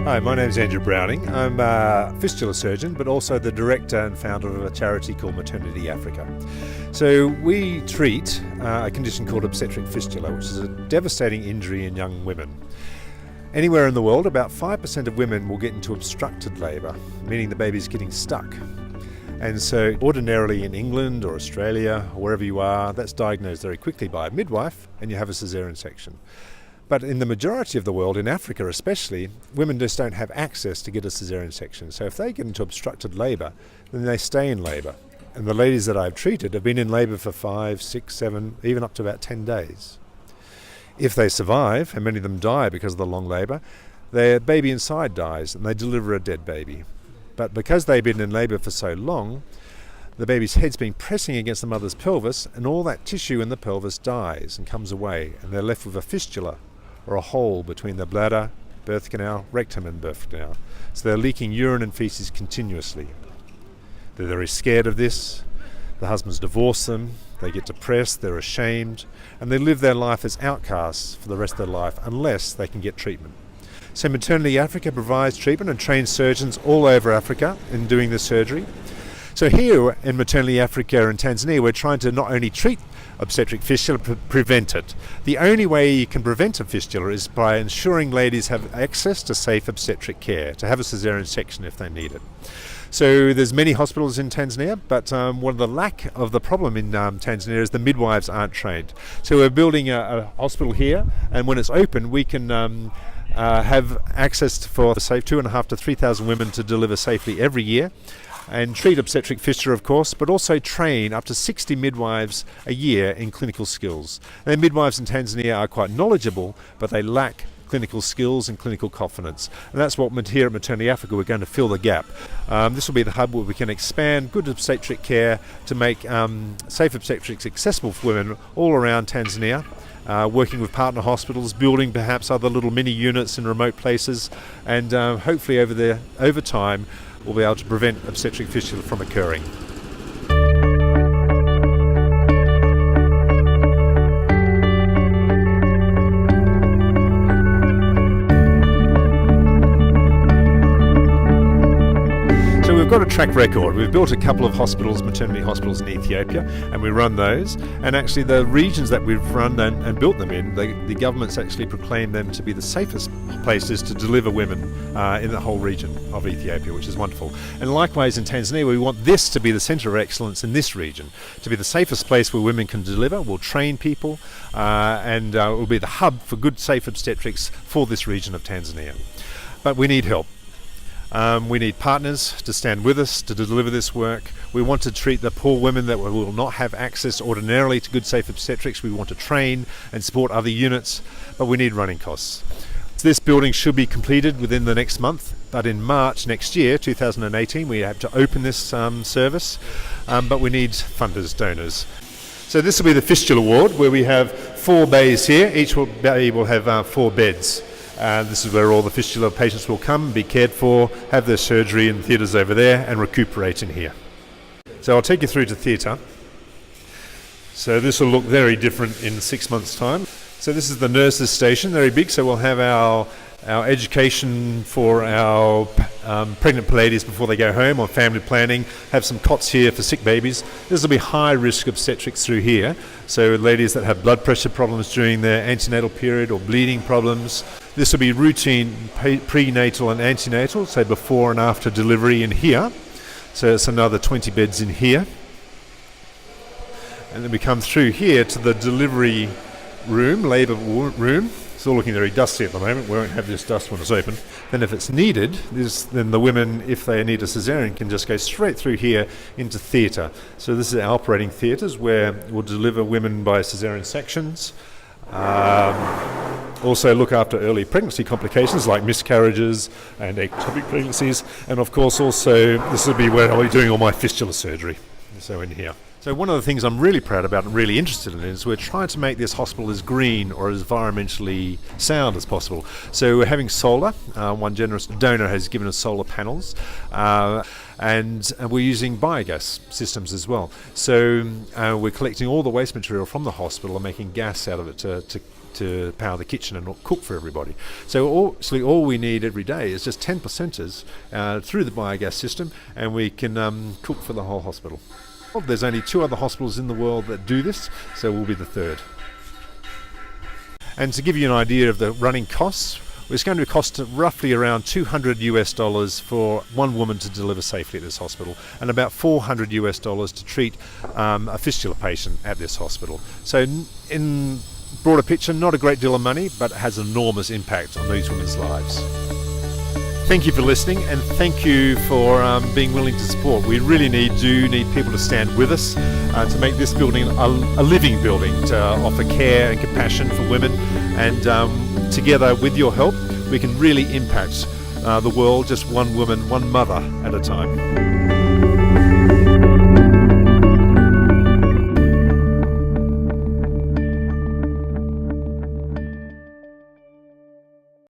Hi, my name is Andrew Browning. I'm a fistula surgeon, but also the director and founder of a charity called Maternity Africa. So we treat a condition called obstetric fistula, which is a devastating injury in young women. Anywhere in the world, about 5% of women will get into obstructed labour, meaning the baby's getting stuck. And so ordinarily in England or Australia, or wherever you are, that's diagnosed very quickly by a midwife and you have a caesarean section. But in the majority of the world, in Africa especially, women just don't have access to get a caesarean section. So if they get into obstructed labour, then they stay in labour. And the ladies that I've treated have been in labour for 5, 6, 7, even up to about 10 days. If they survive, and many of them die because of the long labour, their baby inside dies and they deliver a dead baby. But because they've been in labour for so long, the baby's head's been pressing against the mother's pelvis and all that tissue in the pelvis dies and comes away, and they're left with a fistula, or a hole between the bladder, birth canal, rectum and birth canal. So they're leaking urine and faeces continuously. They're very scared of this. The husbands divorce them, they get depressed, they're ashamed, and they live their life as outcasts for the rest of their life unless they can get treatment. So Maternity Africa provides treatment and trains surgeons all over Africa in doing this surgery. So here in Maternity Africa in Tanzania, we're trying to not only treat obstetric fistula, prevent it. The only way you can prevent a fistula is by ensuring ladies have access to safe obstetric care, to have a caesarean section if they need it. So there's many hospitals in Tanzania, but one of the lack of the problem in Tanzania is the midwives aren't trained. So we're building a hospital here, and when it's open, we can have access for safe 2,500 to 3,000 women to deliver safely every year, and treat obstetric fistula, of course, but also train up to 60 midwives a year in clinical skills. And midwives in Tanzania are quite knowledgeable, but they lack clinical skills and clinical confidence. And that's what here at Maternity Africa we're going to fill the gap. This will be the hub where we can expand good obstetric care to make safe obstetrics accessible for women all around Tanzania. Working with partner hospitals, building perhaps other little mini units in remote places, and hopefully over time we'll be able to prevent obstetric fistula from occurring. We've got a track record. We've built a couple of hospitals, maternity hospitals in Ethiopia, and we run those. And actually the regions that we've run and built them in, the government's actually proclaimed them to be the safest places to deliver women in the whole region of Ethiopia, which is wonderful. And likewise in Tanzania, we want this to be the centre of excellence in this region, to be the safest place where women can deliver. We'll train people and it will be the hub for good, safe obstetrics for this region of Tanzania. But we need help. We need partners to stand with us to deliver this work. We want to treat the poor women that will not have access ordinarily to good safe obstetrics. We want to train and support other units, but we need running costs. This building should be completed within the next month, but in March next year, 2018, we have to open this service, but we need funders, donors. So this will be the fistula ward, where we have 4 bays here. Each bay will have 4 beds. This is where all the fistula patients will come, be cared for, have their surgery in theatres over there, and recuperate in here. So I'll take you through to theatre. So this will look very different in 6 months' time. So this is the nurses' station, very big, so we'll have our education for our pregnant ladies before they go home on family planning, have some cots here for sick babies. This will be high risk obstetrics through here, so ladies that have blood pressure problems during their antenatal period or bleeding problems. This will be routine prenatal and antenatal, so before and after delivery in here. So it's another 20 beds in here. And then we come through here to the delivery room, labour room. It's all looking very dusty at the moment. We won't have this dust when it's open. Then if it's needed, then the women, if they need a caesarean, can just go straight through here into theatre. So this is our operating theatres where we'll deliver women by caesarean sections. Also look after early pregnancy complications like miscarriages and ectopic pregnancies. And of course also this will be where I'll be doing all my fistula surgery. So in here. So So one of the things I'm really proud about and really interested in is we're trying to make this hospital as green or as environmentally sound as possible. So we're having solar. One generous donor has given us solar panels. And we're using biogas systems as well. So we're collecting all the waste material from the hospital and making gas out of it to power the kitchen and cook for everybody. So all we need every day is just 10%ers through the biogas system, and we can cook for the whole hospital. There's only 2 other hospitals in the world that do this, so we'll be the 3rd. And to give you an idea of the running costs, it's going to cost roughly around $200 for one woman to deliver safely at this hospital, and about $400 to treat a fistula patient at this hospital. So in broader picture, not a great deal of money, but it has enormous impact on these women's lives. Thank you for listening, and thank you for being willing to support. We really do need people to stand with us to make this building a living building, to offer care and compassion for women, and together with your help we can really impact the world, just one woman, one mother at a time.